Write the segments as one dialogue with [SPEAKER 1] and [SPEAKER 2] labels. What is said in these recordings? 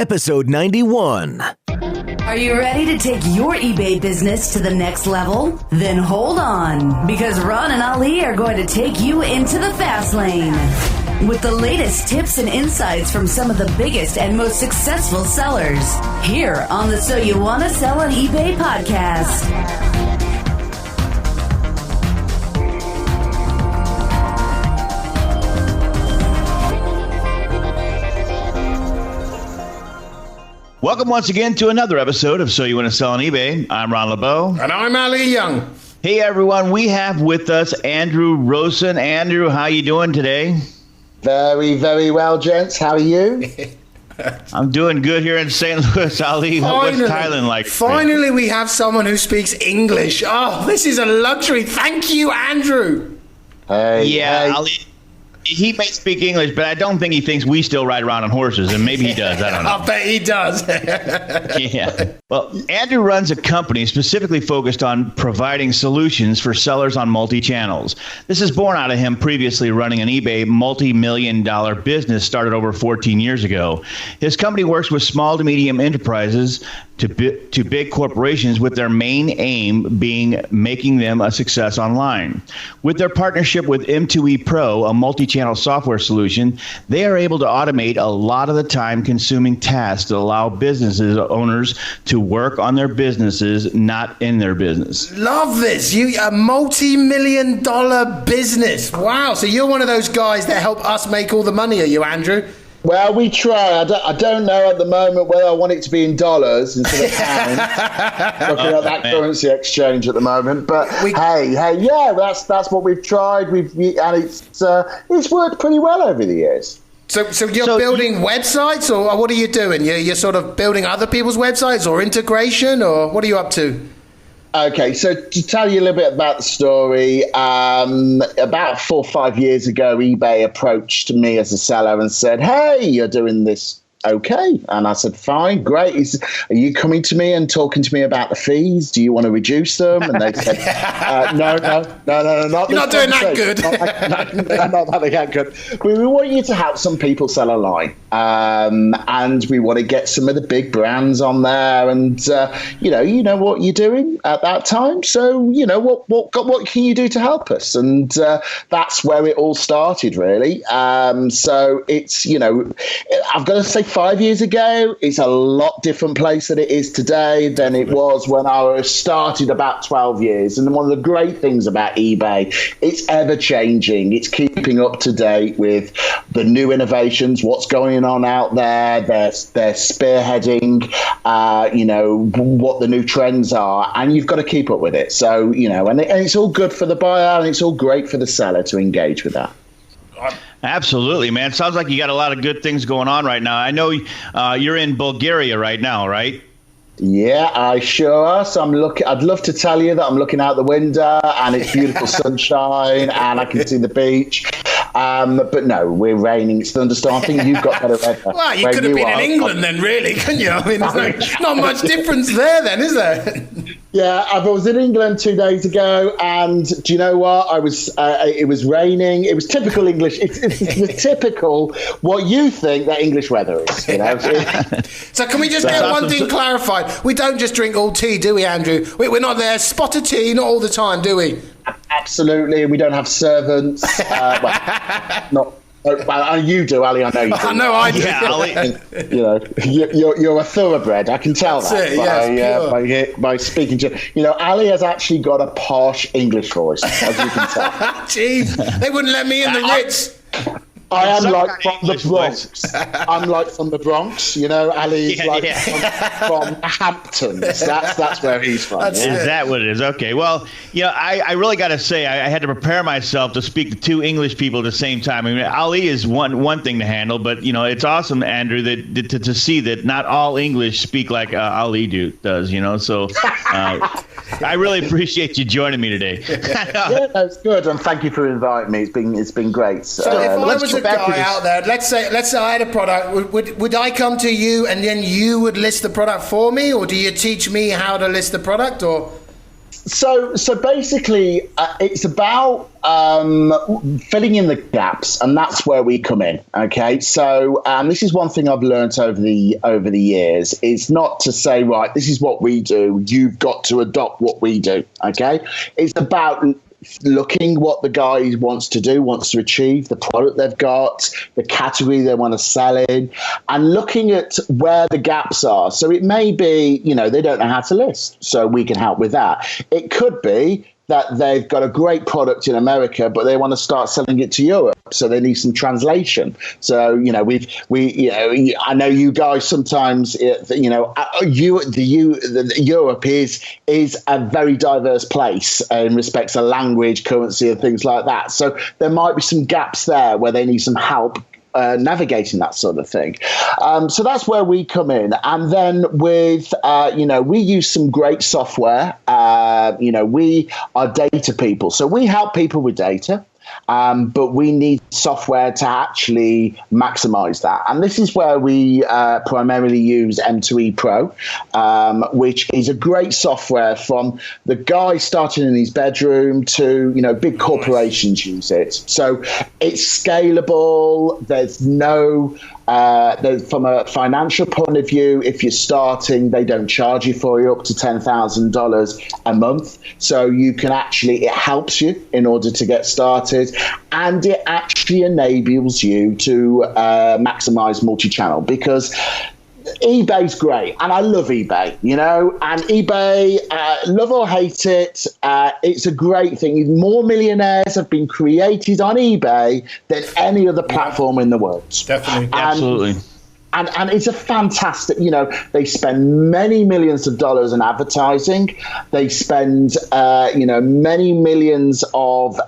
[SPEAKER 1] episode 91.
[SPEAKER 2] Are you ready to take your eBay business to the next level? Then hold on, because Ron and Ali are going to take you into the fast lane with the latest tips and insights from some of the biggest and most successful sellers here on the So You Want to Sell on eBay podcast.
[SPEAKER 3] Welcome once again to another episode of So You Want to Sell on eBay. I'm Ron LeBeau.
[SPEAKER 4] And I'm Ali Young.
[SPEAKER 3] Hey, everyone. We have with us Andrew Rowson. Andrew, how you doing today?
[SPEAKER 5] Very, very well, gents. How are you?
[SPEAKER 3] I'm doing good here in St. Louis. Ali, what's Thailand like?
[SPEAKER 4] Finally, we have someone who speaks English. Oh, this is a luxury. Thank you, Andrew.
[SPEAKER 5] Hey.
[SPEAKER 3] Ali. He may speak English, but I don't think he thinks we still ride around on horses, and maybe he does. I don't know.
[SPEAKER 4] I bet he does.
[SPEAKER 3] Yeah. Well, Andrew runs a company specifically focused on providing solutions for sellers on multi-channels. This is born out of him previously running an eBay multi-million-dollar business started over 14 years ago. His company works with small to medium enterprises to big corporations, with their main aim being making them a success online. With their partnership with M2E Pro, a multi-channel software solution, they are able to automate a lot of the time-consuming tasks that allow businesses owners to work on their businesses, not in their business.
[SPEAKER 4] Love this. A multi-million-dollar business. Wow. So you're one of those guys that help us make all the money, are you, Andrew?
[SPEAKER 5] Well, we try. I don't know at the moment whether I want it to be in dollars instead of pounds. Looking at that currency exchange at the moment, but that's what we've tried. And it's worked pretty well over the years.
[SPEAKER 4] So you're building websites, or what are you doing? You're sort of building other people's websites, or integration, or what are you up to?
[SPEAKER 5] Okay, so to tell you a little bit about the story, about 4 or 5 years ago, eBay approached me as a seller and said, "Hey, you're doing this okay." And I said, "Fine, great. Are you coming to me and talking to me about the fees? Do you want to reduce them?" And they said, no, not
[SPEAKER 4] You're not doing that good.
[SPEAKER 5] Not that good. We want you to help some people sell online. And we want to get some of the big brands on there. And, you know what you're doing at that time. So, what can you do to help us? And that's where it all started, really. So it's, I've got to say, 5 years ago, it's a lot different place than it is today than it was when I started about 12 years. And one of the great things about eBay, it's ever changing. It's keeping up to date with the new innovations, what's going on out there. They're spearheading, what the new trends are, and you've got to keep up with it. So, and it's all good for the buyer and it's all great for the seller to engage with that.
[SPEAKER 3] Absolutely, man. Sounds like you got a lot of good things going on right now. I know you're in Bulgaria right now, right?
[SPEAKER 5] Yeah, I sure are. So I'd love to tell you that I'm looking out the window and it's beautiful sunshine and I can see the beach. But no, we're raining. It's thunderstorm. I think you've got better weather.
[SPEAKER 4] Well, you could have been in England then, really, couldn't you? I mean, there's not much difference there then, is there?
[SPEAKER 5] Yeah, I was in England 2 days ago, and do you know what? It was raining. It was typical English. It's the typical what you think that English weather is.
[SPEAKER 4] So can we just get one thing clarified? We don't just drink all tea, do we, Andrew? We're not there. Spot of tea, not all the time, do we?
[SPEAKER 5] Absolutely. We don't have servants. You do, Ali. I know you do.
[SPEAKER 4] I know I do.
[SPEAKER 3] Yeah, Ali.
[SPEAKER 5] You're a thoroughbred. I can tell that by speaking to you. Ali has actually got a posh English voice, as you can tell.
[SPEAKER 4] Jeez, they wouldn't let me in the Ritz.
[SPEAKER 5] I am like from the Bronx. I'm like from the Bronx, Ali's from Hamptons. That's where he's from.
[SPEAKER 3] Is that what it is? Okay. Well, I really got to say, I had to prepare myself to speak to two English people at the same time. I mean, Ali is one thing to handle, but it's awesome, Andrew, that to see that not all English speak like Ali does. So I really appreciate you joining me today.
[SPEAKER 5] Yeah, that's good, and thank you for inviting me. It's been great.
[SPEAKER 4] So if I was a guy out there, let's say I had a product, would I come to you and then you would list the product for me, or do you teach me how to list the product, or?
[SPEAKER 5] So basically, it's about filling in the gaps, and that's where we come in. Okay, so this is one thing I've learned over the years. It's not to say, right, this is what we do, you've got to adopt what we do. Okay, it's about looking what the guy wants to achieve, the product they've got, the category they want to sell in, and looking at where the gaps are. So it may be, they don't know how to list, so we can help with that. It could be that they've got a great product in America, but they want to start selling it to Europe, so they need some translation. So I know you guys sometimes, Europe is a very diverse place in respects of language, currency, and things like that. So there might be some gaps there where they need some help navigating that sort of thing. So that's where we come in. And then with, we use some great software. We are data people. So we help people with data. But we need software to actually maximize that. And this is where we primarily use M2E Pro, which is a great software from the guy starting in his bedroom to, big corporations use it. So it's scalable. There's no... from a financial point of view, if you're starting, they don't charge you for it up to $10,000 a month. So you can it helps you in order to get started, and it actually enables you to maximize multi-channel, because eBay's great, and I love eBay, and eBay, love or hate it, it's a great thing. More millionaires have been created on eBay than any other platform in the world.
[SPEAKER 4] Definitely.
[SPEAKER 3] Absolutely.
[SPEAKER 5] And it's a fantastic, they spend many millions of dollars in advertising. They spend, many millions of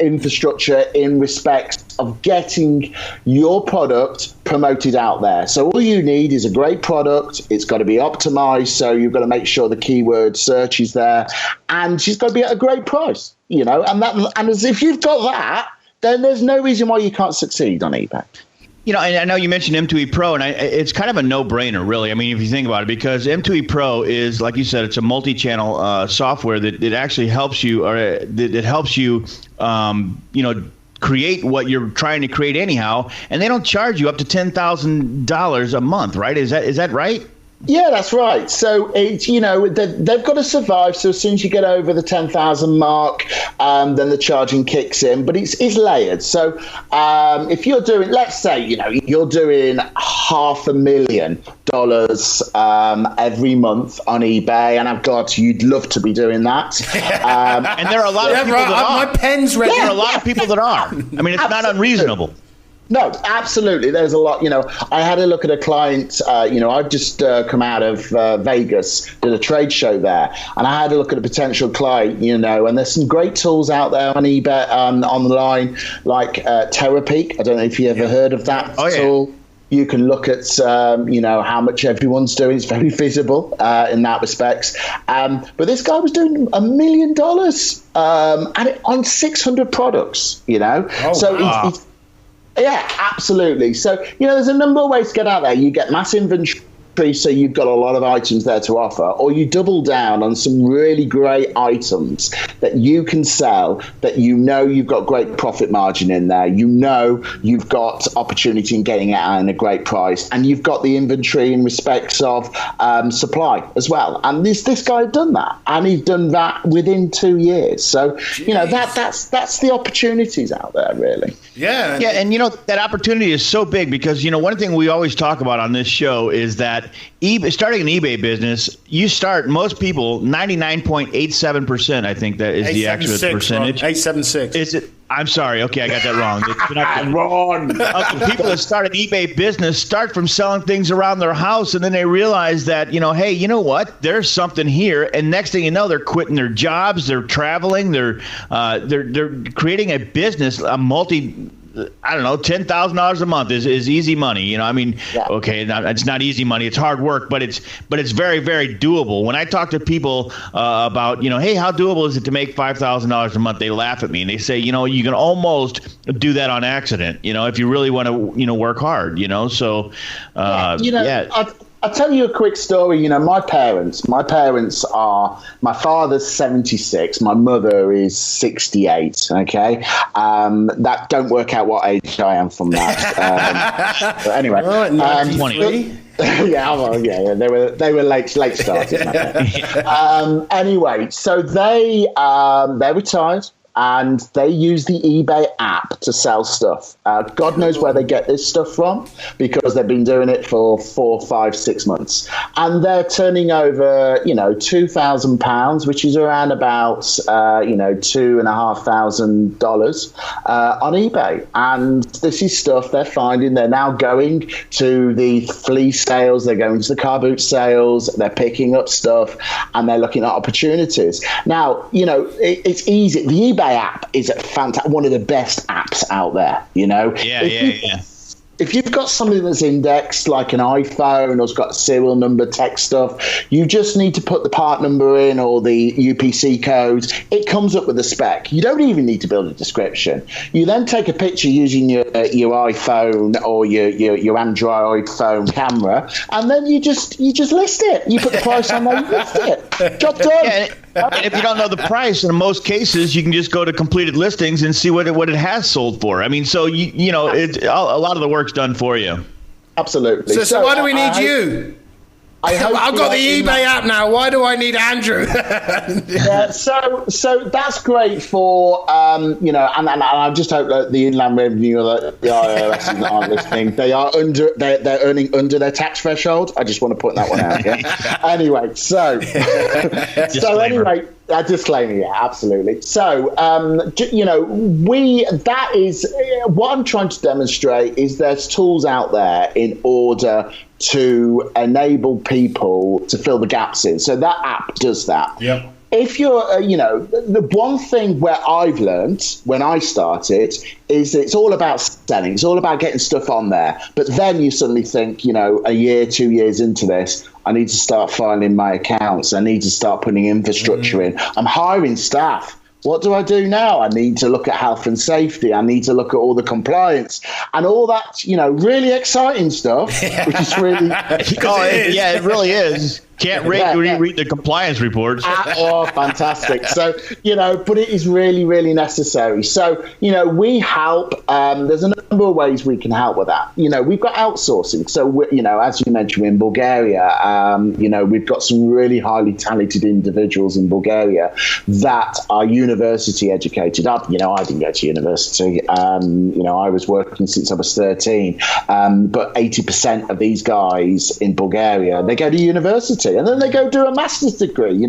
[SPEAKER 5] infrastructure in respect of getting your product promoted out there. So all you need is a great product. It's got to be optimized. So you've got to make sure the keyword search is there, and she's got to be at a great price, and as if you've got that, then there's no reason why you can't succeed on eBay.
[SPEAKER 3] And I know you mentioned M2E Pro, and it's kind of a no-brainer, really. I mean, if you think about it, because M2E Pro is, like you said, it's a multi-channel software that it actually helps you, or it helps you, create what you're trying to create anyhow, and they don't charge you up to $10,000 a month, right? Is that right?
[SPEAKER 5] Yeah, that's right. So it's, they've got to survive. So as soon as you get over the 10,000 mark, then the charging kicks in. But it's layered. So if you're doing, let's say, you're doing $500,000 every month on eBay, and I'm glad you'd love to be doing that.
[SPEAKER 3] And there are a lot of people that are.
[SPEAKER 4] My pen's ready.
[SPEAKER 3] There are a lot of people that are. I mean, it's not unreasonable.
[SPEAKER 5] No, absolutely. There's a lot. I had a look at a client. I've just come out of Vegas, did a trade show there, and I had a look at a potential client. And there's some great tools out there on eBay, online, like Terapeak. I don't know if you ever heard of that tool. You can look at, how much everyone's doing. It's very visible in that respect. But this guy was doing $1 million on 600 products. Yeah, absolutely. So, there's a number of ways to get out there. You get mass inventory, so you've got a lot of items there to offer, or you double down on some really great items that you can sell, that you've got great profit margin in there, you've got opportunity in getting it at a great price, and you've got the inventory in respects of supply as well. And this guy had done that, and he's done that within 2 years. So, that's the opportunities out there, really.
[SPEAKER 4] Yeah.
[SPEAKER 3] Yeah, and that opportunity is so big because one thing we always talk about on this show is that starting an eBay business, most people 99.87%. I think that is the actual percentage.
[SPEAKER 4] 876.
[SPEAKER 3] Is it? I'm sorry. Okay, I got that wrong.
[SPEAKER 5] Wrong.
[SPEAKER 3] People that start an eBay business start from selling things around their house, and then they realize that hey, you know what? There's something here, and next thing you know, they're quitting their jobs, they're traveling, they're creating a business, $10,000 a month is easy money. Okay, it's not easy money. It's hard work, but it's very, very doable. When I talk to people about, hey, how doable is it to make $5,000 a month? They laugh at me and they say, you can almost do that on accident, if you really want to, work hard, so,
[SPEAKER 5] I I'll tell you a quick story. You know, my parents are, my father's 76, my mother is 68. Okay, that don't work out what age I am from that. But anyway,
[SPEAKER 3] 23.
[SPEAKER 5] yeah, they were late starters. Anyway, so they're retired. And they use the eBay app to sell stuff. God knows where they get this stuff from, because they've been doing it for 4, 5, 6 months. And they're turning over, £2,000, which is around about, $2,500 on eBay. And this is stuff they're finding. They're now going to the flea sales. They're going to the car boot sales. They're picking up stuff, and they're looking at opportunities. Now, it's easy. The eBay app is one of the best apps out there, If you've got something that's indexed like an iPhone or it's got serial number tech stuff, you just need to put the part number in or the UPC code. It comes up with a spec. You don't even need to build a description. You then take a picture using your iPhone or your Android phone camera, and then you just list it. You put the price on there, you list it. Job done.
[SPEAKER 3] Yeah, and if you don't know the price, in most cases, you can just go to completed listings and see what it has sold for. I mean, so a lot of the work's done for you.
[SPEAKER 5] Absolutely.
[SPEAKER 4] So why do we need you? I've got the eBay app now. Why do I need Andrew?
[SPEAKER 5] Yeah, so that's great for and I just hope that the Inland Revenue or the IRS aren't listening. They're earning under their tax threshold. I just want to put that one out. Yeah. Anyway, so a disclaimer, yeah, absolutely. So, that is what I'm trying to demonstrate is there's tools out there in order to enable people to fill the gaps in. So that app does that.
[SPEAKER 4] Yep.
[SPEAKER 5] If you're, the one thing where I've learned when I started is it's all about selling. It's all about getting stuff on there. But then you suddenly think, a year, 2 years into this, I need to start filing my accounts. I need to start putting infrastructure in. I'm hiring staff. What do I do now? I need to look at health and safety. I need to look at all the compliance and all that, really exciting stuff, which is really...
[SPEAKER 3] it really is. Can't read the compliance reports.
[SPEAKER 5] Oh, fantastic. So, but it is really, really necessary. So, we help. There's a number of ways we can help with that. We've got outsourcing. So, as you mentioned, in Bulgaria, we've got some really highly talented individuals in Bulgaria that are university educated. I didn't go to university. I was working since I was 13. But 80% of these guys in Bulgaria, they go to university. And then they go do a master's degree. I'm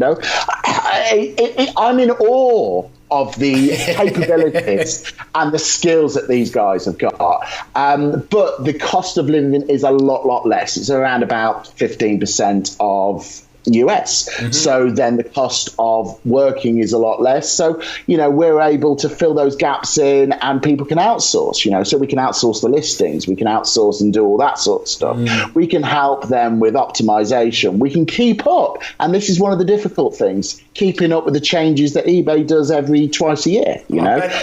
[SPEAKER 5] in awe of the capabilities and the skills that these guys have got. But the cost of living is a lot less. It's around about 15% of US. Mm-hmm. So then the cost of working is a lot less. So, we're able to fill those gaps in and people can outsource, so we can outsource the listings, we can outsource and do all that sort of stuff. Mm. We can help them with optimization. We can keep up. And this is one of the difficult things, keeping up with the changes that eBay does twice a year, So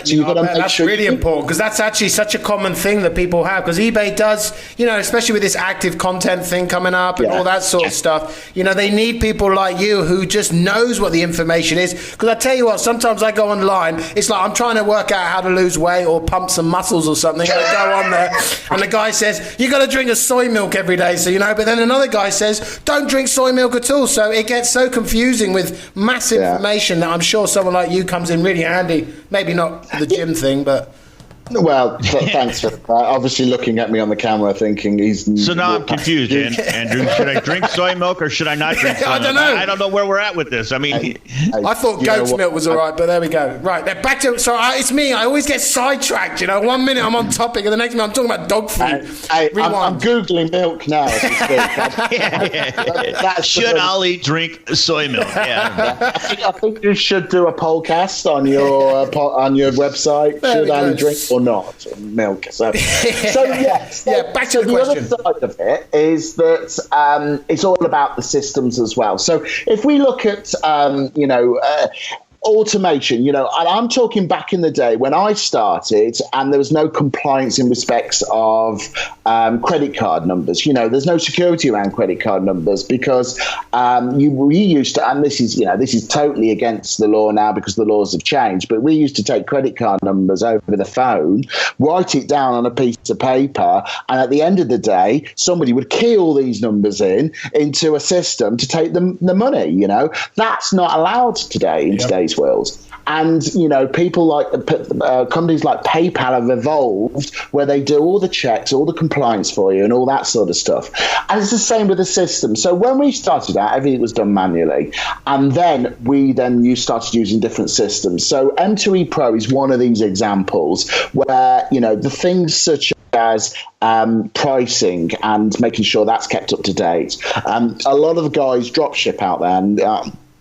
[SPEAKER 5] you've got to make sure
[SPEAKER 4] that's really important, because that's actually such a common thing that people have, because eBay does, especially with this active content thing coming up and all that sort of stuff, they need people like you who just knows what the information is. Because I tell you what, sometimes I go online, it's like I'm trying to work out how to lose weight or pump some muscles or something, and I go on there and the guy says you got to drink a soy milk every day, so but then another guy says don't drink soy milk at all. So it gets so confusing with massive information that I'm sure someone like you comes in really handy. Maybe not the gym thing, but
[SPEAKER 5] well, thanks for obviously looking at me on the camera thinking he's...
[SPEAKER 3] So now I'm confused, Andrew. Should I drink soy milk or should I not drink soy milk?
[SPEAKER 4] I don't know.
[SPEAKER 3] I don't know where we're at with this. I mean...
[SPEAKER 4] I thought goat's milk was all right, but there we go. Right, back to... So it's me. I always get sidetracked, 1 minute I'm on topic and the next minute I'm talking about dog food.
[SPEAKER 5] I'm Googling milk now as we speak.
[SPEAKER 3] Should Ali drink soy milk? Yeah.
[SPEAKER 5] I think you should do a podcast on your website. Should Ali drink or not milk? So yes.
[SPEAKER 4] Back to the question.
[SPEAKER 5] Other side of it is that it's all about the systems as well. So if we look at automation, and I'm talking back in the day when I started and there was no compliance in respects of credit card numbers. There's no security around credit card numbers because we used to, and this is totally against the law now because the laws have changed, but we used to take credit card numbers over the phone, write it down on a piece of paper, and at the end of the day, somebody would key all these numbers into a system to take the money. That's not allowed today in today's world. And, people like companies like PayPal have evolved where they do all the checks, all the compliance for you and all that sort of stuff. And it's the same with the system. So when we started out, everything was done manually. And then you started using different systems. So M2E Pro is one of these examples where, the things such as pricing and making sure that's kept up to date. A lot of guys drop ship out there, and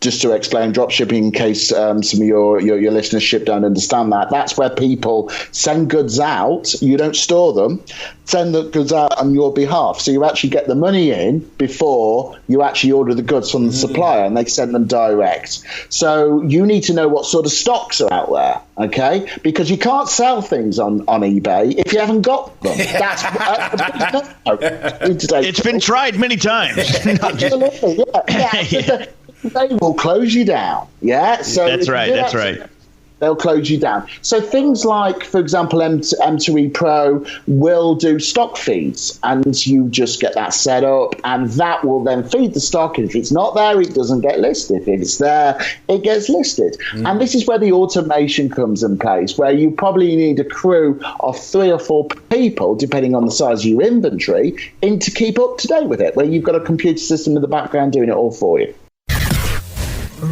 [SPEAKER 5] just to explain drop shipping in case some of your listenership don't understand that's where people send goods out, you don't store them, send the goods out on your behalf, so you actually get the money in before you actually order the goods from the supplier, and they send them direct. So you need to know what sort of stocks are out there, okay, because you can't sell things on eBay if you haven't got them.
[SPEAKER 3] It's been tried many times.
[SPEAKER 5] Absolutely, yeah. They will close you down. Yeah, so
[SPEAKER 3] that's right.
[SPEAKER 5] They'll close you down. So things like, for example, M2E Pro will do stock feeds, and you just get that set up, and that will then feed the stock. And if it's not there, it doesn't get listed. If it's there, it gets listed. And this is where the automation comes in place, where you probably need a crew of 3 or 4 people, depending on the size of your inventory, to keep up to date with it, where you've got a computer system in the background doing it all for you.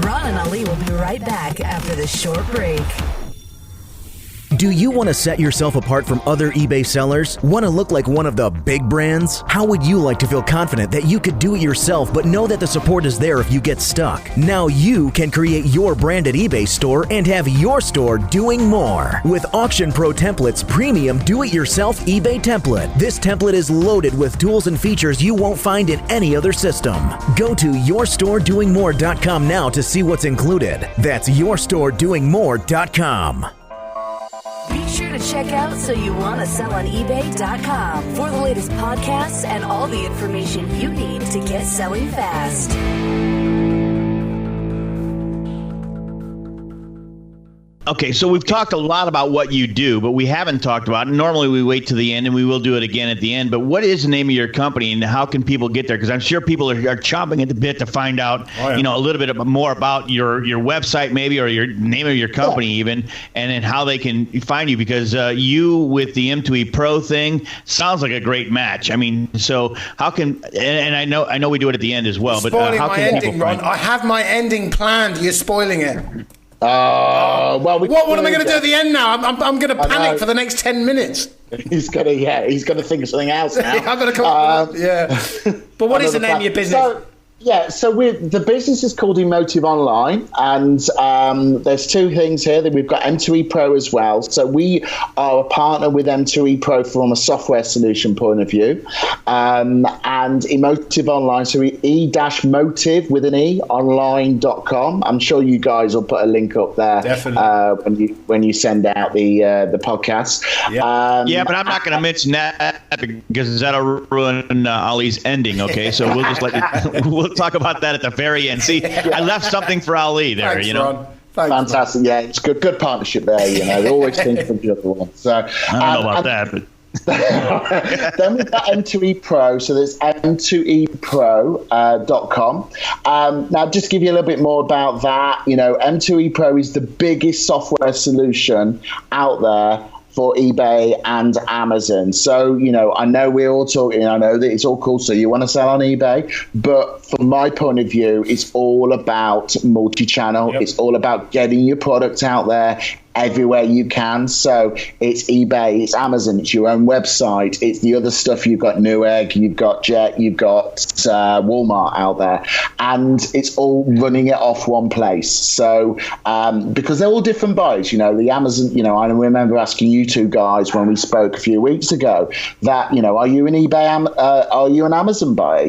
[SPEAKER 2] Ron and Ali will be right back after this short break.
[SPEAKER 1] Do you want to set yourself apart from other eBay sellers? Want to look like one of the big brands? How would you like to feel confident that you could do it yourself, but know that the support is there if you get stuck? Now you can create your branded eBay store and have your store doing more. With Auction Pro Templates Premium Do-It-Yourself eBay Template. This template is loaded with tools and features you won't find in any other system. Go to yourstoredoingmore.com now to see what's included. That's yourstoredoingmore.com.
[SPEAKER 2] Be sure to check out SoYouWannaSellOnEBay.com for the latest podcasts and all the information you need to get selling fast.
[SPEAKER 3] Okay, so we've talked a lot about what you do, but we haven't talked about it. Normally we wait to the end, and we will do it again at the end. But what is the name of your company, and how can people get there? Because I'm sure people are chomping at the bit to find out, a little bit more about your website, maybe, or your name of your company, even, and then how they can find you. Because you with the M2E Pro thing sounds like a great match. I mean, so how can? And I know we do it at the end as well.
[SPEAKER 4] You're
[SPEAKER 3] But
[SPEAKER 4] spoiling
[SPEAKER 3] how
[SPEAKER 4] my
[SPEAKER 3] can
[SPEAKER 4] ending,
[SPEAKER 3] people
[SPEAKER 4] Ron?
[SPEAKER 3] find?
[SPEAKER 4] I have my ending planned. You're spoiling it.
[SPEAKER 5] Well,
[SPEAKER 4] what am I going to do at the end now? I'm going to panic for the next 10 minutes.
[SPEAKER 5] He's got to think of something else now.
[SPEAKER 4] I've got to come up with, But what is the name of your business?
[SPEAKER 5] So the business is called Emotive Online, and there's 2 things here. That we've got M2E Pro as well. So we are a partner with M2E Pro from a software solution point of view, and Emotive Online. So e-motive with an e online.com. I'm sure you guys will put a link up there.
[SPEAKER 4] Definitely.
[SPEAKER 5] When you send out the podcast.
[SPEAKER 3] Yeah, but I'm not going to mention that because that'll ruin Ali's ending. Okay, so we'll just let you. We'll talk about that at the very end. See, I left something for Ali there.
[SPEAKER 4] Thanks, Ron. Thanks,
[SPEAKER 5] fantastic.
[SPEAKER 4] Ron.
[SPEAKER 5] Yeah, it's good partnership there. They always think for the other one. So
[SPEAKER 3] I don't know about that, but.
[SPEAKER 5] Then we've got M2E Pro, so there's m2epro.com. Now, just to give you a little bit more about that, M2E Pro is the biggest software solution out there for eBay and Amazon. So, I know we're all talking, I know that it's all cool, so you want to sell on eBay, but from my point of view, it's all about multi-channel. Yep. It's all about getting your product out there everywhere you can. So it's eBay, it's Amazon, it's your own website, it's the other stuff. You've got Newegg, you've got Jet, you've got Walmart out there, and it's all running it off one place. So because they're all different buys, the Amazon, I remember asking you two guys when we spoke a few weeks ago that, are you an eBay, are you an Amazon buyer,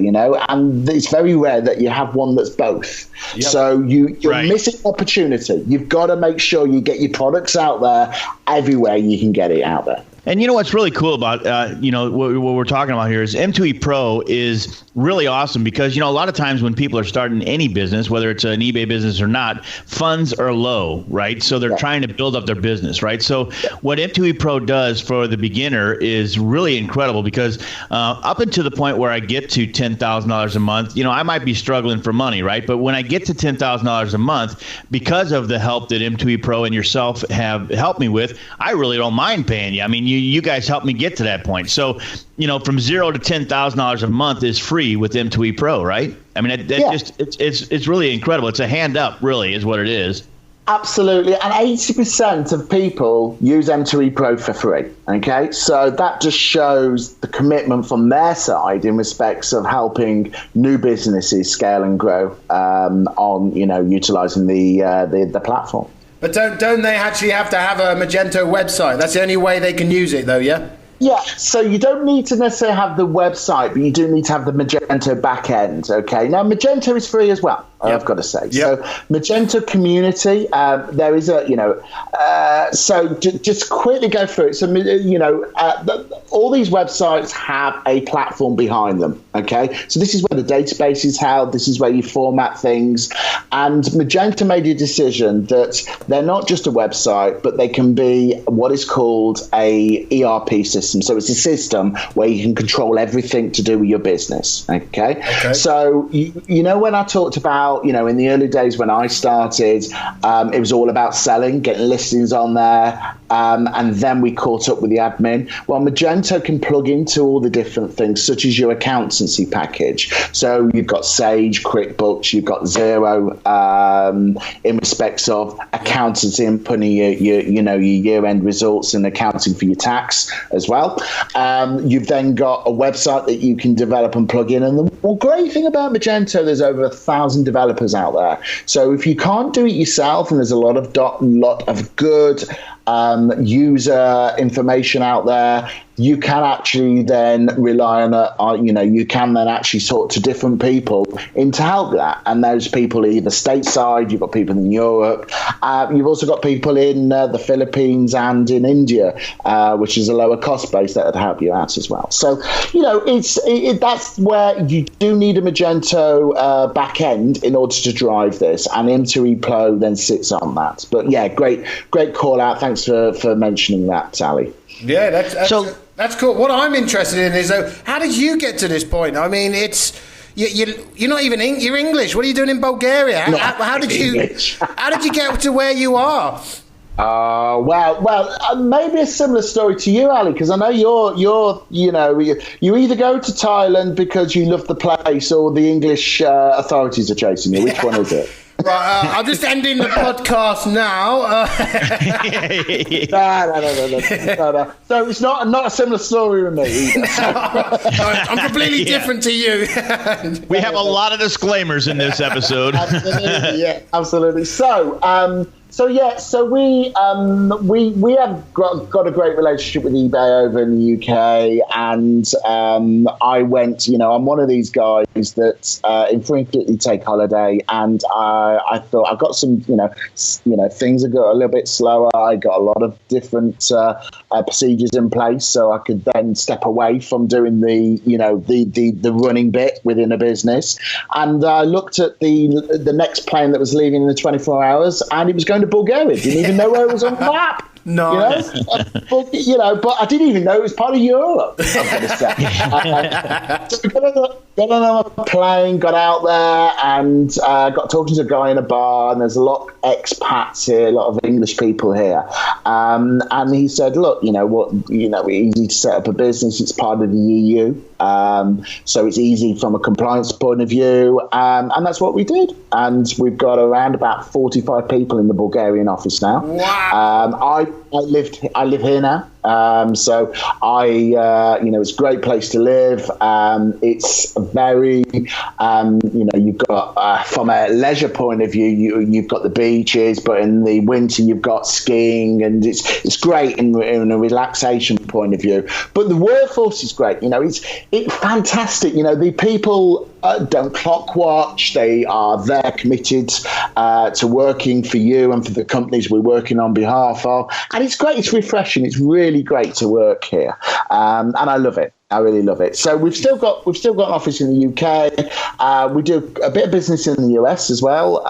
[SPEAKER 5] and it's very rare that you have one that's both. Yep. So you're missing opportunity. You've got to make sure you get your products out there everywhere you can get it out there.
[SPEAKER 3] And what's really cool about, what we're talking about here is M2E Pro is really awesome because, a lot of times when people are starting any business, whether it's an eBay business or not, funds are low, right? So they're trying to build up their business, right? So what M2E Pro does for the beginner is really incredible because up until the point where I get to $10,000 a month, I might be struggling for money, right? But when I get to $10,000 a month, because of the help that M2E Pro and yourself have helped me with, I really don't mind paying you. I mean, you guys helped me get to that point. So, from $0 to $10,000 a month is free with M2E Pro, right? I mean, it's really incredible. It's a hand up, really, is what it is.
[SPEAKER 5] Absolutely. And 80% of people use M2E Pro for free. Okay. So that just shows the commitment from their side in respects of helping new businesses scale and grow on, utilizing the platform.
[SPEAKER 4] But don't they actually have to have a Magento website? That's the only way they can use it, though, yeah?
[SPEAKER 5] Yeah, so you don't need to necessarily have the website, but you do need to have the Magento backend, okay? Now, Magento is free as well, I've got to say. Yep. So Magento community, there is so just quickly go through it. So, all these websites have a platform behind them, okay? So this is where the database is held. This is where you format things. And Magento made a decision that they're not just a website, but they can be what is called a ERP system. So it's a system where you can control everything to do with your business, okay? So, when I talked about, in the early days when I started, it was all about selling, getting listings on there, and then we caught up with the admin. Well, Magento can plug into all the different things, such as your accountancy package. So you've got Sage, QuickBooks, you've got Xero in respects of accountancy and putting your year-end results and accounting for your tax as well. You've then got a website that you can develop and plug in. And the great thing about Magento, there's over 1,000 developers out there. So if you can't do it yourself, and there's a lot of good user information out there, you can actually then rely on you can then actually talk to different people to help that. And those people either stateside, you've got people in Europe, you've also got people in the Philippines and in India, which is a lower cost base that would help you out as well. So, that's where you do need a Magento back end in order to drive this, and M2E Pro then sits on that. But yeah, great call out. Thanks for mentioning that, Sally.
[SPEAKER 4] Yeah, that's cool. What I'm interested in is, how did you get to this point? I mean, you're not even you're English. What are you doing in Bulgaria? How did you get to where you are?
[SPEAKER 5] Well, maybe a similar story to you, Ali, because I know you either go to Thailand because you love the place, or the English authorities are chasing you. Which one is it?
[SPEAKER 4] Right, I'm just ending the podcast now.
[SPEAKER 5] No. So it's not a similar story with me either.
[SPEAKER 4] I'm completely different to you.
[SPEAKER 3] We have a lot of disclaimers in this episode.
[SPEAKER 5] Absolutely. So we have got a great relationship with eBay over in the UK, and I went. I'm one of these guys that infrequently take holiday, and I thought I've got some things that got a little bit slower. I got a lot of different procedures in place, so I could then step away from doing the running bit within a business. And I looked at the next plane that was leaving in the 24 hours, and it was going to Bulgaria. Didn't even know where it was on the map.
[SPEAKER 4] No.
[SPEAKER 5] But I didn't even know it was part of Europe, I'm going to say. So we got on a plane, got out there, and got talking to a guy in a bar, and there's a lot of expats here, a lot of English people here. And he said, look, it's easy to set up a business. It's part of the EU. So it's easy from a compliance point of view. And that's what we did. And we've got around about 45 people in the Bulgarian office now.
[SPEAKER 4] Wow.
[SPEAKER 5] I live here now. So it's a great place to live. It's very, you've got, from a leisure point of view, you've got the beaches, but in the winter you've got skiing, and it's great in a relaxation point of view. But the workforce is great. It's fantastic. The people don't clock watch. They are there committed to working for you and for the companies we're working on behalf of. And it's great. It's refreshing. It's really great to work here. And I love it. I really love it. So we've still got an office in the UK. We do a bit of business in the US as well.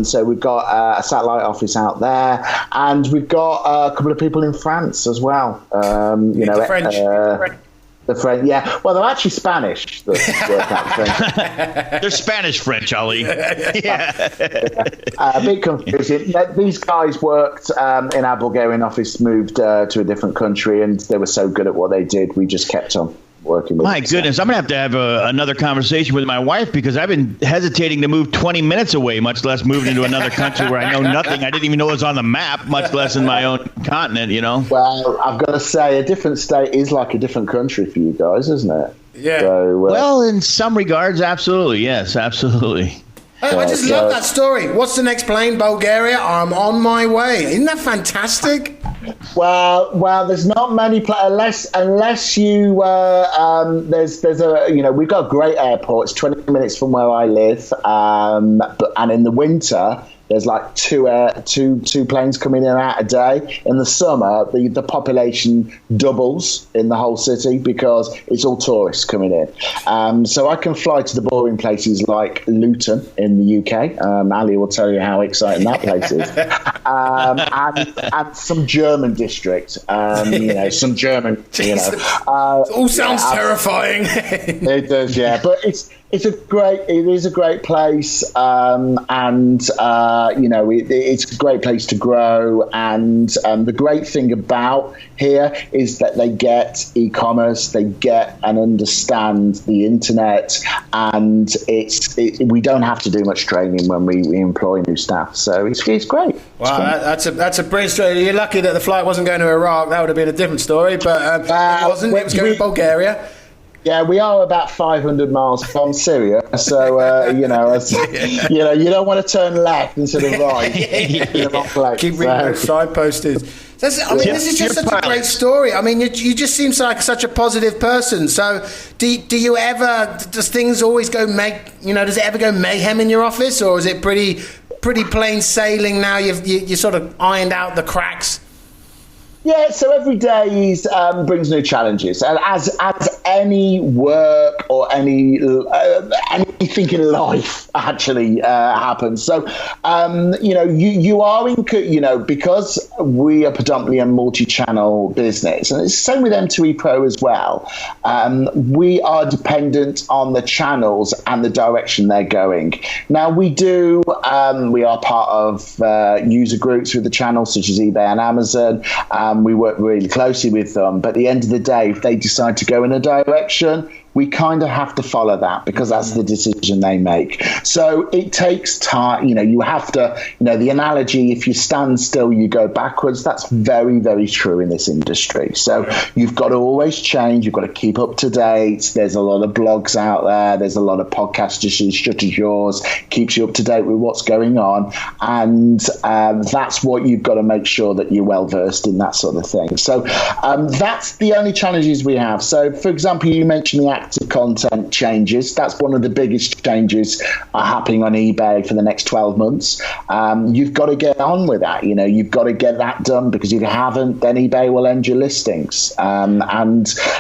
[SPEAKER 5] So we've got a satellite office out there, and we've got a couple of people in France as well.
[SPEAKER 4] The French.
[SPEAKER 5] The French, yeah. Well, they're actually Spanish that work out French.
[SPEAKER 3] They're Spanish-French, Ali. Yeah.
[SPEAKER 5] A bit confusing. These guys worked in our Bulgarian office, moved to a different country, and they were so good at what they did, we just kept on working with
[SPEAKER 3] My goodness, I'm going to have another conversation with my wife, because I've been hesitating to move 20 minutes away, much less moving into another country where I know nothing. I didn't even know it was on the map, much less in my own continent,
[SPEAKER 5] Well, I've got to say, a different state is like a different country for you guys, isn't it?
[SPEAKER 4] Yeah.
[SPEAKER 5] So,
[SPEAKER 3] well, in some regards, absolutely. Yes, absolutely.
[SPEAKER 4] I just love that story. What's the next plane? Bulgaria? I'm on my way. Isn't that fantastic?
[SPEAKER 5] Well, there's not many unless you there's we've got a great airport. It's 20 minutes from where I live, and in the winter there's like two planes coming in and out a day. In the summer, the population doubles in the whole city because it's all tourists coming in. So I can fly to the boring places like Luton in the UK. Ali will tell you how exciting that place is. And some German district. Some German.
[SPEAKER 4] It all sounds terrifying.
[SPEAKER 5] It does, yeah. But it is a great place, it's a great place to grow. And the great thing about here is that they get e-commerce, they get and understand the internet, and we don't have to do much training when we employ new staff. So it's great.
[SPEAKER 4] Wow, that's a brilliant story. You're lucky that the flight wasn't going to Iraq. That would have been a different story, but it wasn't. It was going to Bulgaria.
[SPEAKER 5] Yeah, we are about 500 miles from Syria, so you don't want to turn left instead of right.
[SPEAKER 4] Keep reading those signposts. This is just such a great story. I mean, you just seem like such a positive person. So, does things always go does it ever go mayhem in your office, or is it pretty plain sailing now? You sort of ironed out the cracks.
[SPEAKER 5] Yeah, so every day brings new challenges, and as any work or anything in life actually happens. So, you are because we are predominantly a multi-channel business, and it's the same with M2E Pro as well. We are dependent on the channels and the direction they're going. Now, we are part of user groups with the channels such as eBay and Amazon. We work really closely with them, but at the end of the day, if they decide to go in a direction, we kind of have to follow that because that's the decision they make. So it takes time. You have to, the analogy, if you stand still, you go backwards. That's very, very true in this industry. So you've got to always change. You've got to keep up to date. There's a lot of blogs out there. There's a lot of podcasts just as yours, keeps you up to date with what's going on. And that's what you've got to make sure that you're well versed in, that sort of thing. So that's the only challenges we have. So, for example, you mentioned the active content changes. That's one of the biggest changes happening on eBay for the next 12 months. You've got to get on with that. You've got to get that done, because if you haven't, then eBay will end your listings. And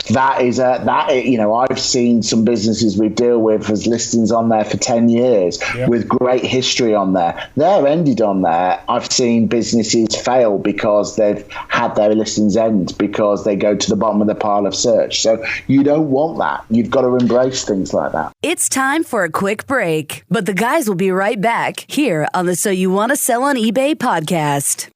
[SPEAKER 5] that is I've seen some businesses we deal with as listings on there for 10 years with great history on there. They're ended on there. I've seen businesses fail because they've had their listings end because they go to the bottom of the pile of search. So you don't want that. You've got to embrace things like that.
[SPEAKER 2] It's time for a quick break, but the guys will be right back here on the So You Want to Sell on eBay podcast.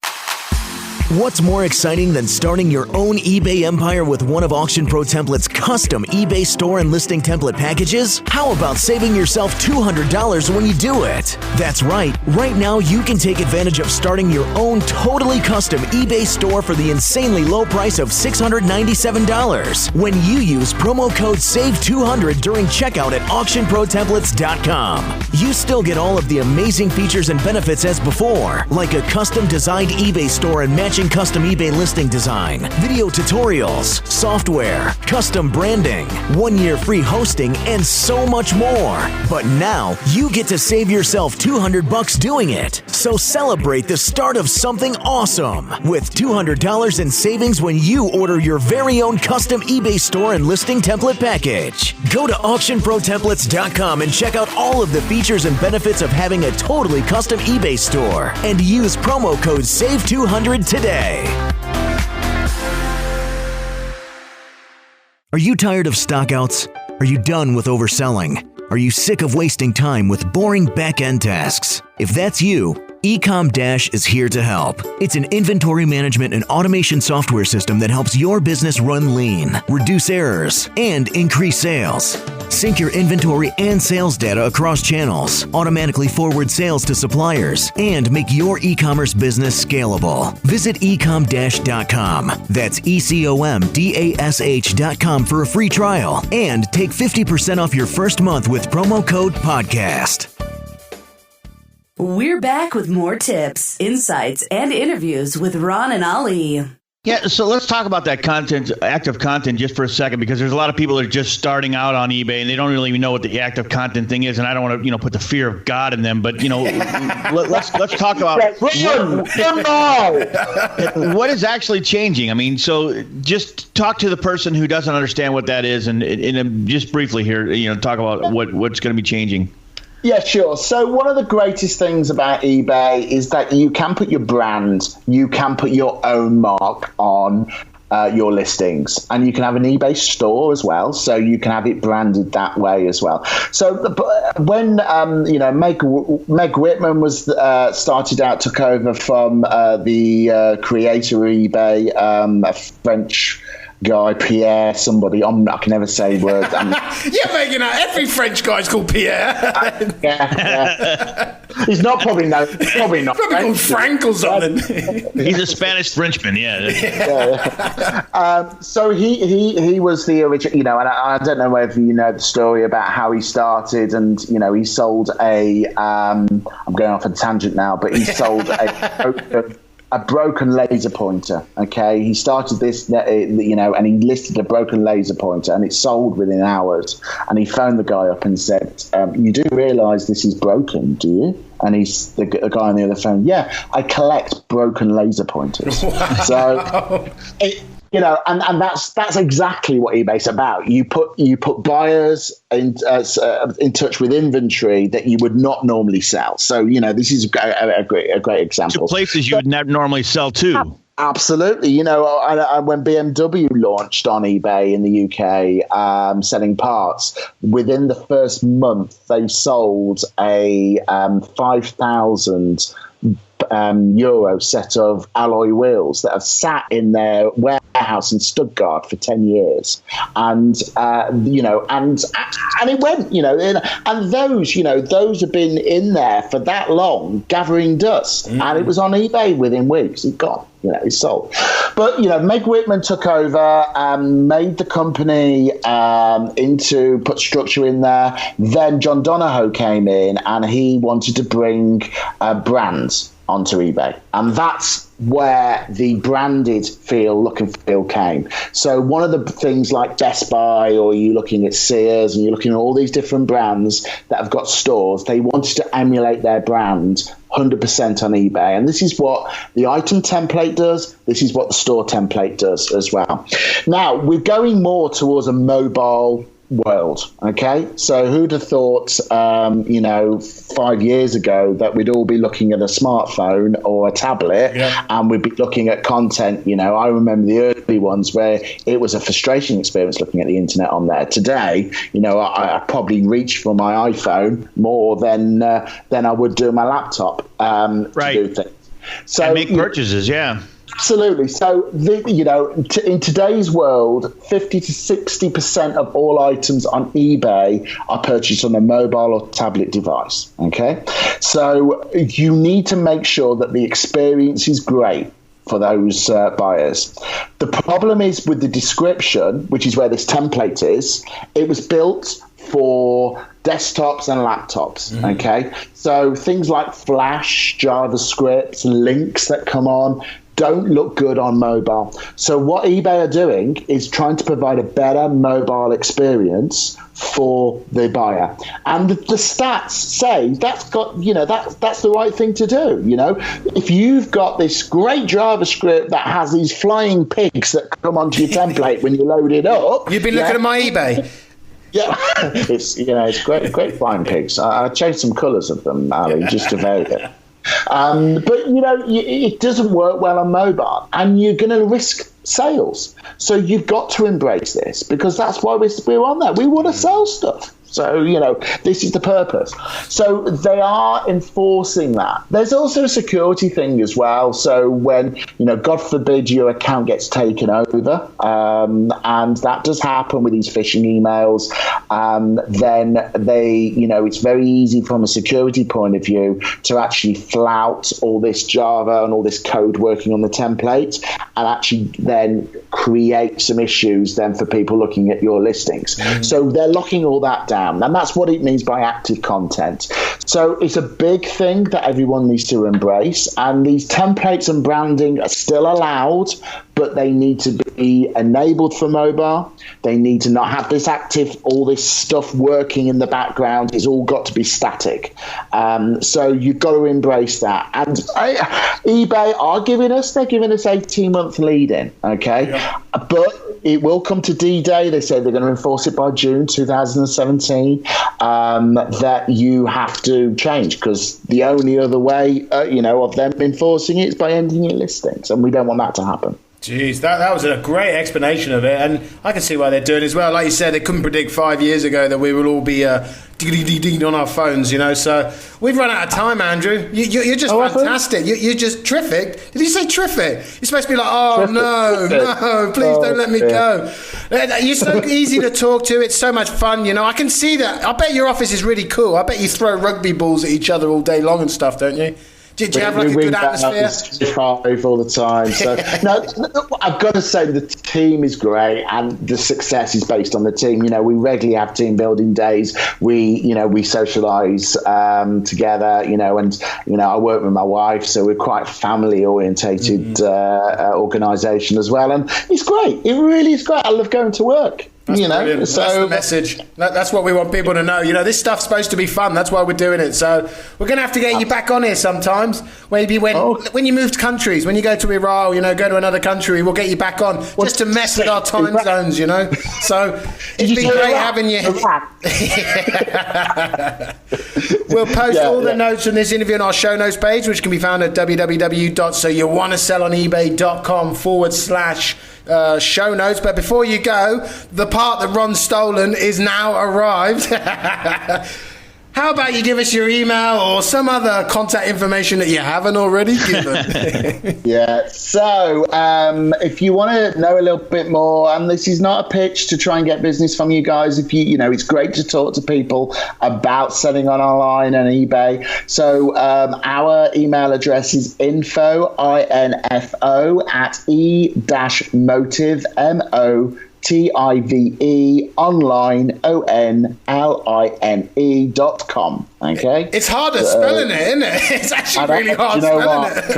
[SPEAKER 1] What's more exciting than starting your own eBay empire with one of Auction Pro Template's custom eBay store and listing template packages? How about saving yourself $200 when you do it? That's right. Right now, you can take advantage of starting your own totally custom eBay store for the insanely low price of $697 when you use promo code SAVE200 during checkout at AuctionProTemplates.com. You still get all of the amazing features and benefits as before, like a custom designed eBay store and matching custom eBay listing design, video tutorials, software, custom branding, 1 year free hosting, and so much more. But now you get to save yourself $200 doing it. So celebrate the start of something awesome with $200 in savings when you order your very own custom eBay store and listing template package. Go to AuctionProTemplates.com and check out all of the features and benefits of having a totally custom eBay store and use promo code SAVE200 today. Are you tired of stockouts? Are you done with overselling? Are you sick of wasting time with boring back-end tasks? If that's you, Ecom Dash is here to help. It's an inventory management and automation software system that helps your business run lean, reduce errors, and increase sales. Sync your inventory and sales data across channels, automatically forward sales to suppliers, and make your e-commerce business scalable. Visit ecomdash.com. That's ECOMDASH.com for a free trial and take 50% off your first month with promo code PODCAST.
[SPEAKER 2] We're back with more tips, insights, and interviews with Ron and Ali.
[SPEAKER 3] Yeah, so let's talk about that content, active content, just for a second, because there's a lot of people that are just starting out on eBay and they don't really know what the active content thing is, and I don't want to, put the fear of God in them, but let's talk about what is actually changing. I mean, so just talk to the person who doesn't understand what that is, and just briefly here, talk about what's going to be changing.
[SPEAKER 5] Yeah, sure. So one of the greatest things about eBay is that you can put your brand, you can put your own mark on your listings, and you can have an eBay store as well, so you can have it branded that way as well. So when Meg Whitman was started out, took over from the creator of eBay, a French guy, Pierre, somebody. I can never say words.
[SPEAKER 4] Yeah, but every French guy's called Pierre.
[SPEAKER 5] Yeah. He's not probably not. Probably
[SPEAKER 4] called Frank or something.
[SPEAKER 3] He's a Spanish Frenchman. Yeah.
[SPEAKER 5] So he was the original. And I don't know whether you know the story about how he started. And he sold a. I'm going off a tangent now, but he sold a broken laser pointer. Okay, he started this, and he listed a broken laser pointer, and it sold within hours. And he phoned the guy up and said, "You do realise this is broken, do you?" And he's the guy on the other phone. Yeah, I collect broken laser pointers. Wow. So. And that's exactly what eBay's about. You put buyers in touch with inventory that you would not normally sell. So this is a great example.
[SPEAKER 3] To places you would not normally sell to.
[SPEAKER 5] Absolutely. When BMW launched on eBay in the UK, selling parts, within the first month they sold a 5,000 euro set of alloy wheels that have sat in their warehouse in Stuttgart for 10 years, and it went, and those have been in there for that long, gathering dust, and it was on eBay within weeks. It gone. It's sold. But, Meg Whitman took over, made the company put structure in there. Then John Donahoe came in and he wanted to bring brands. onto eBay. And that's where the branded look and feel came. So one of the things like Best Buy, or you're looking at Sears, and you're looking at all these different brands that have got stores, they wanted to emulate their brand 100% on eBay. And this is what the item template does. This is what the store template does as well. Now, we're going more towards a mobile world. Okay, so who'd have thought 5 years ago that we'd all be looking at a smartphone or a tablet, and we'd be looking at content. I remember the early ones where it was a frustrating experience looking at the internet on there. Today, I probably reach for my iPhone more than I would do my laptop to do things. So
[SPEAKER 3] and make purchases,
[SPEAKER 5] Absolutely. So, in today's world, 50 to 60% of all items on eBay are purchased on a mobile or tablet device. Okay. So you need to make sure that the experience is great for those buyers. The problem is with the description, which is where this template is, it was built for desktops and laptops. Okay. So things like Flash, JavaScript, links that come on don't look good on mobile. So what eBay are doing is trying to provide a better mobile experience for the buyer. And the stats say that's the right thing to do. If you've got this great JavaScript that has these flying pigs that come onto your template when you load it up.
[SPEAKER 4] You've been looking at my eBay.
[SPEAKER 5] Yeah, it's great flying pigs. I changed some colours of them, Ali, just to vary it. But it doesn't work well on mobile, and you're going to risk sales. So you've got to embrace this, because that's why we're on there. We want to sell stuff. So, this is the purpose. So they are enforcing that. There's also a security thing as well. So when, God forbid your account gets taken over, and that does happen with these phishing emails, then it's very easy from a security point of view to actually flout all this Java and all this code working on the template, and actually then create some issues then for people looking at your listings. So they're locking all that down. And that's what it means by active content. So it's a big thing that everyone needs to embrace. And these templates and branding are still allowed, but they need to be enabled for mobile. They need to not have this all this stuff working in the background. It's all got to be static. So you've got to embrace that. And eBay are giving us 18-month lead in, okay? Yeah. But it will come to D-Day. They say they're going to enforce it by June 2017, that you have to change, because the only other way, of them enforcing it is by ending your listings, and we don't want that to happen.
[SPEAKER 4] Jeez, that was a great explanation of it, and I can see why they're doing it as well. Like you said, they couldn't predict 5 years ago that we will all be on our phones, So we've run out of time, Andrew. You're just fantastic. You're just terrific. Did you say terrific? You're supposed to be like, no, please don't let me go. You're so easy to talk to. It's so much fun, I can see that. I bet your office is really cool. I bet you throw rugby balls at each other all day long and stuff, don't you? Did you have a good atmosphere?
[SPEAKER 5] All the time. So no, I've got to say the team is great, and the success is based on the team. We regularly have team building days. We socialise together. And I work with my wife, so we're quite family orientated organisation as well. And it's great. It really is great. I love going to work.
[SPEAKER 4] That's that's the message. That's what we want people to know. This stuff's supposed to be fun. That's why we're doing it. So we're going to have to get you back on here sometimes. Maybe when you move countries, when you go to Iran, go to another country, we'll get you back on just to mess with our time zones. So it's been great having you. We'll post all the notes from this interview on our show notes page, which can be found at www.soyouwannasellonebay.com/show notes. But before you go, the part that Ron's stolen is now arrived. How about you give us your email or some other contact information that you haven't already given?
[SPEAKER 5] Yeah, so if you want to know a little bit more, and this is not a pitch to try and get business from you guys, if it's great to talk to people about selling online and eBay. So our email address is info@e-motive, TIVE online online.com. Okay,
[SPEAKER 4] it's harder spelling it, isn't it? It's actually really hard spelling it.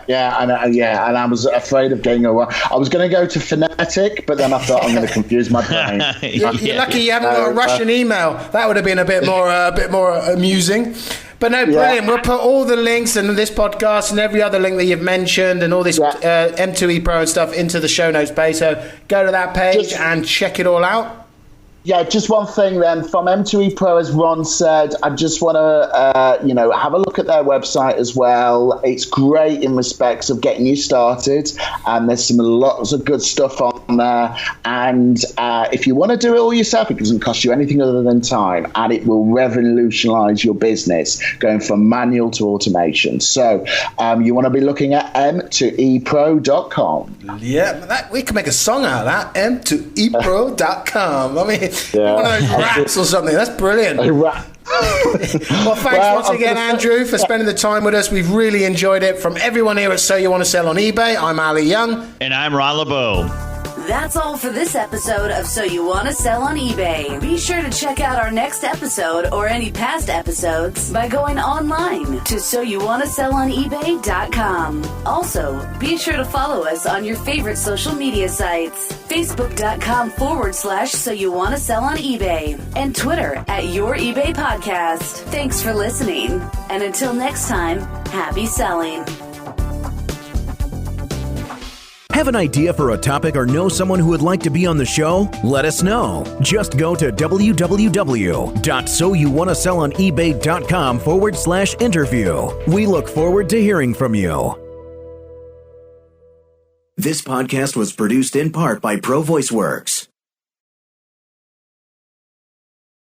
[SPEAKER 5] And I was afraid of getting away. I was going to go to phonetic, but then I thought I'm going to confuse my brain.
[SPEAKER 4] You're lucky you haven't got a Russian email. That would have been a bit more amusing. But no, brilliant. We'll put all the links and this podcast and every other link that you've mentioned and all this M2E Pro and stuff into the show notes page. So go to that page and check it all out.
[SPEAKER 5] Yeah, just one thing then from M2E Pro, as Ron said, I just want to, have a look at their website as well. It's great in respects of getting you started, and there's lots of good stuff on there. And if you want to do it all yourself, it doesn't cost you anything other than time, and it will revolutionize your business, going from manual to automation. So you want to be looking at m2epro.com.
[SPEAKER 4] Yeah, we can make a song out of that, m2epro.com. I mean, one of those raps or something. That's brilliant. Well, thanks once again, Andrew, for spending the time with us. We've really enjoyed it. From everyone here at So You Want to Sell on eBay, I'm Ali Young.
[SPEAKER 3] And I'm Ron LeBeau.
[SPEAKER 2] That's all for this episode of So You Want to Sell on eBay. Be sure to check out our next episode or any past episodes by going online to soyouwantasellonebay.com. Also, be sure to follow us on your favorite social media sites, facebook.com/So You Want to Sell on eBay, and Twitter at Your eBay Podcast. Thanks for listening. And until next time, happy selling.
[SPEAKER 1] Have an idea for a topic or know someone who would like to be on the show? Let us know. Just go to www.soyouwantasellonebay.com/interview. We look forward to hearing from you. This podcast was produced in part by Pro VoiceWorks.